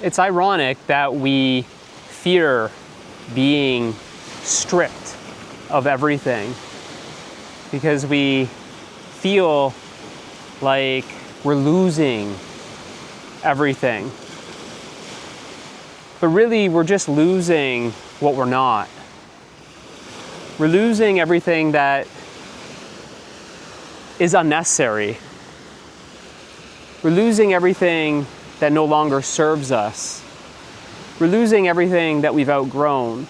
It's ironic that we fear being stripped of everything because we feel like we're losing everything. But really, we're just losing what we're not. We're losing everything that is unnecessary. We're losing everything that no longer serves us. We're losing everything that we've outgrown.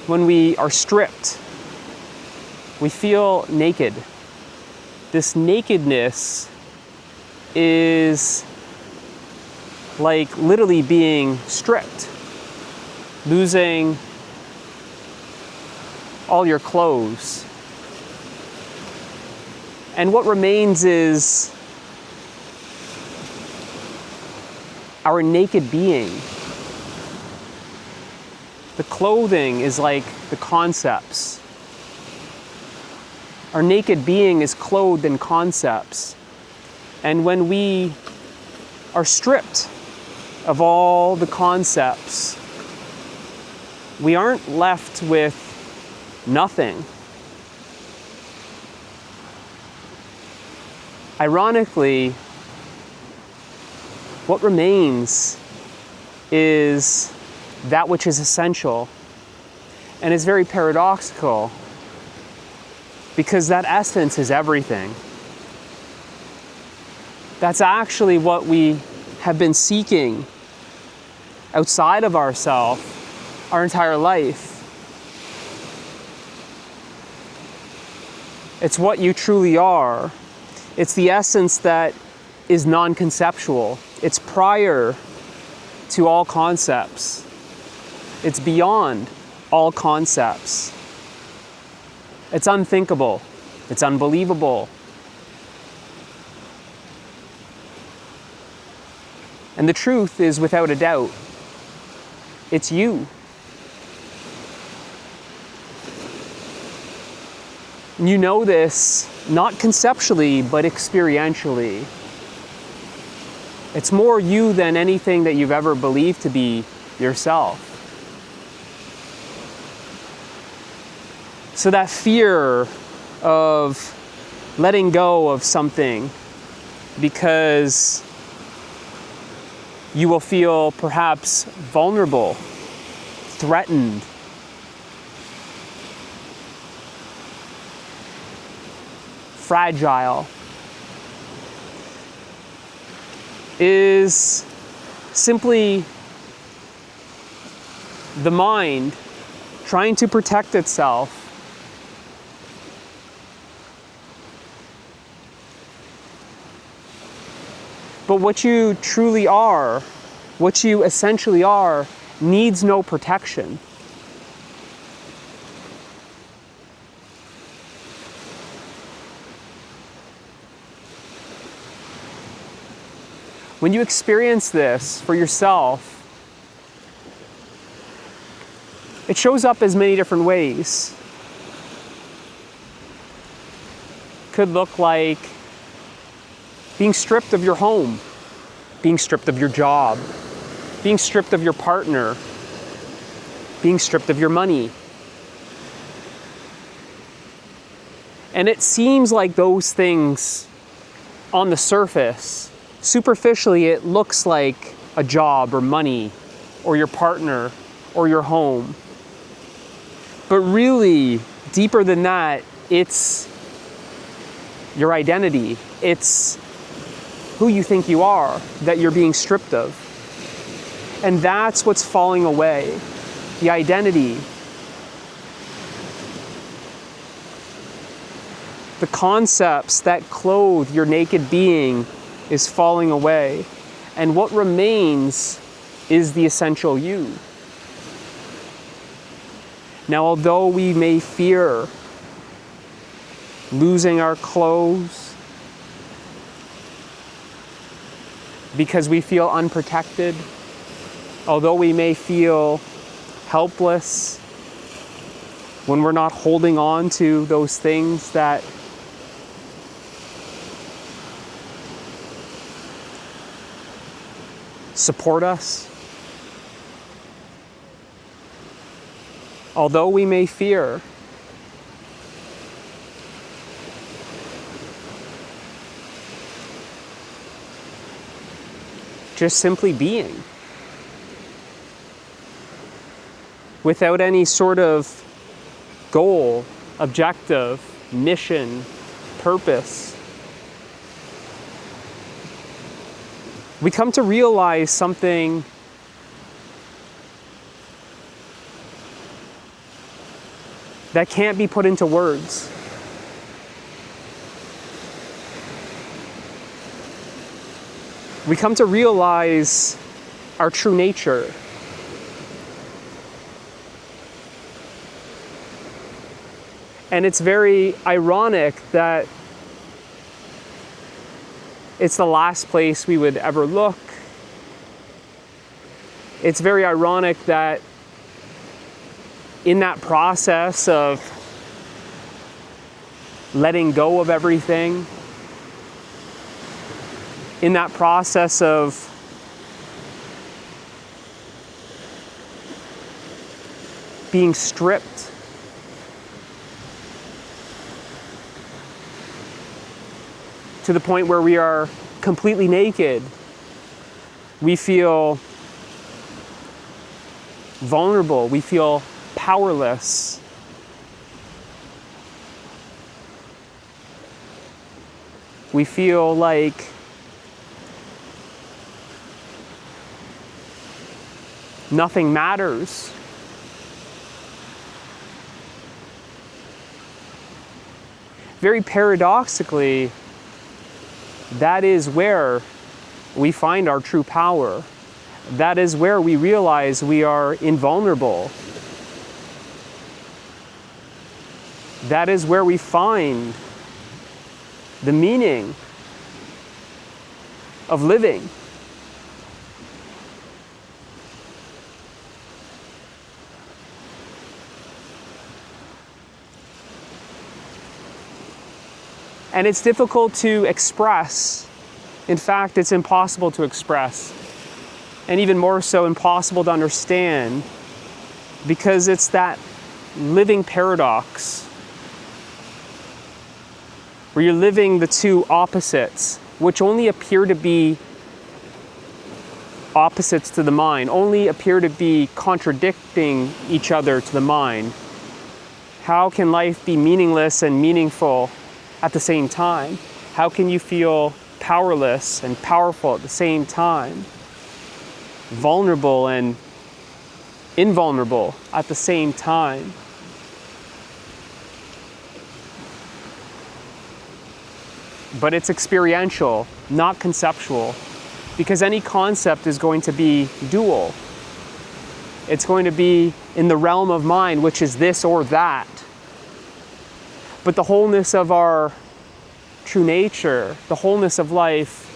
When we are stripped, we feel naked. This nakedness is like literally being stripped, losing all your clothes. And what remains is our naked being. The clothing is like the concepts. Our naked being is clothed in concepts. And when we are stripped of all the concepts, we aren't left with nothing. Ironically, what remains is that which is essential. And it's very paradoxical because that essence is everything. That's actually what we have been seeking outside of ourselves our entire life. It's what you truly are. It's the essence that is non-conceptual. It's prior to all concepts. It's beyond all concepts. It's unthinkable. It's unbelievable. And the truth is, without a doubt, it's you. And you know this not conceptually, but experientially. It's more you than anything that you've ever believed to be yourself. So that fear of letting go of something because you will feel perhaps vulnerable, threatened, fragile, is simply the mind trying to protect itself. But what you truly are, what you essentially are, needs no protection. When you experience this for yourself, it shows up as many different ways. Could look like being stripped of your home, being stripped of your job, being stripped of your partner, being stripped of your money. And it seems like those things on the surface, superficially, it looks like a job or money or your partner or your home. But really, deeper than that, it's your identity. It's who you think you are that you're being stripped of. And that's what's falling away, the identity. The concepts that clothe your naked being is falling away. And what remains is the essential you. Now, although we may fear losing our clothes because we feel unprotected, although we may feel helpless when we're not holding on to those things that support us. Although we may fear, just simply being, without any sort of goal, objective, mission, purpose. We come to realize something that can't be put into words. We come to realize our true nature. And it's very ironic that it's the last place we would ever look. It's very ironic that in that process of letting go of everything, in that process of being stripped, to the point where we are completely naked, we feel vulnerable, we feel powerless. We feel like nothing matters. Very paradoxically, that is where we find our true power. That is where we realize we are invulnerable. That is where we find the meaning of living. And it's difficult to express. In fact, it's impossible to express. And even more so, impossible to understand. Because it's that living paradox where you're living the two opposites, which only appear to be opposites to the mind, only appear to be contradicting each other to the mind. How can life be meaningless and meaningful at the same time? How can you feel powerless and powerful at the same time? Vulnerable and invulnerable at the same time? But it's experiential, not conceptual, because any concept is going to be dual. It's going to be in the realm of mind, which is this or that. But the wholeness of our true nature, the wholeness of life,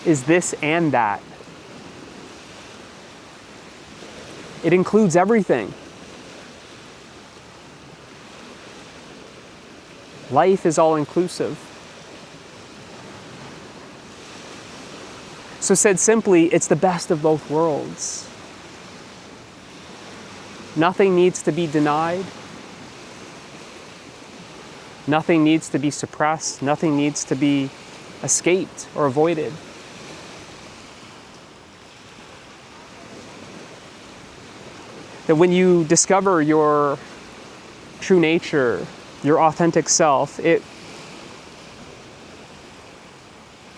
is this and that. It includes everything. Life is all inclusive. So said simply, it's the best of both worlds. Nothing needs to be denied. Nothing needs to be suppressed. Nothing needs to be escaped or avoided. That when you discover your true nature, your authentic self, it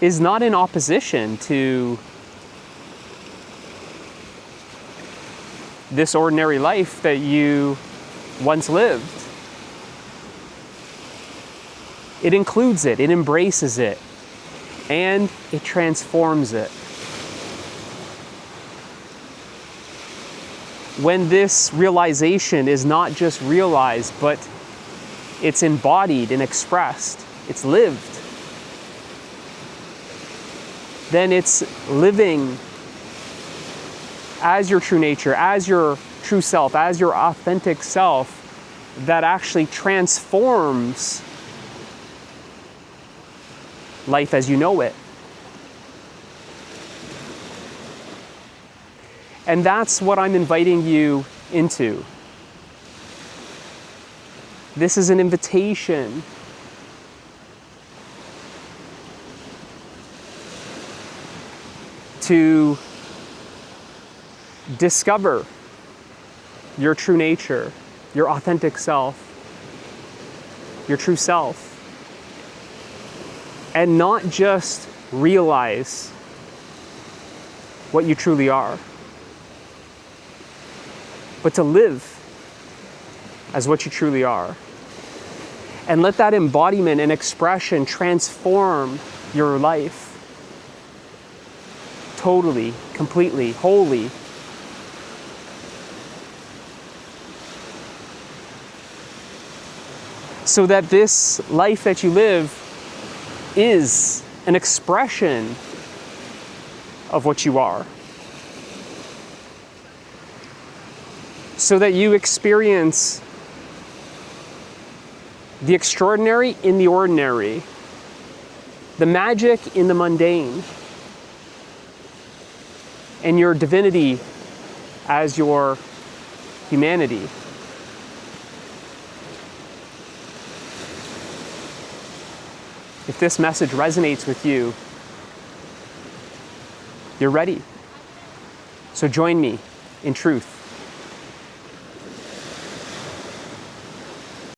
is not in opposition to this ordinary life that you once lived. It includes it, it embraces it, and it transforms it. When this realization is not just realized, but it's embodied and expressed, it's lived, then it's living as your true nature, as your true self, as your authentic self, that actually transforms life as you know it. And that's what I'm inviting you into. This is an invitation to discover your true nature, your authentic self, your true self, and not just realize what you truly are, but to live as what you truly are. And let that embodiment and expression transform your life totally, completely, wholly. So that this life that you live is an expression of what you are. So that you experience the extraordinary in the ordinary, the magic in the mundane, and your divinity as your humanity. If this message resonates with you, you're ready. So join me in truth.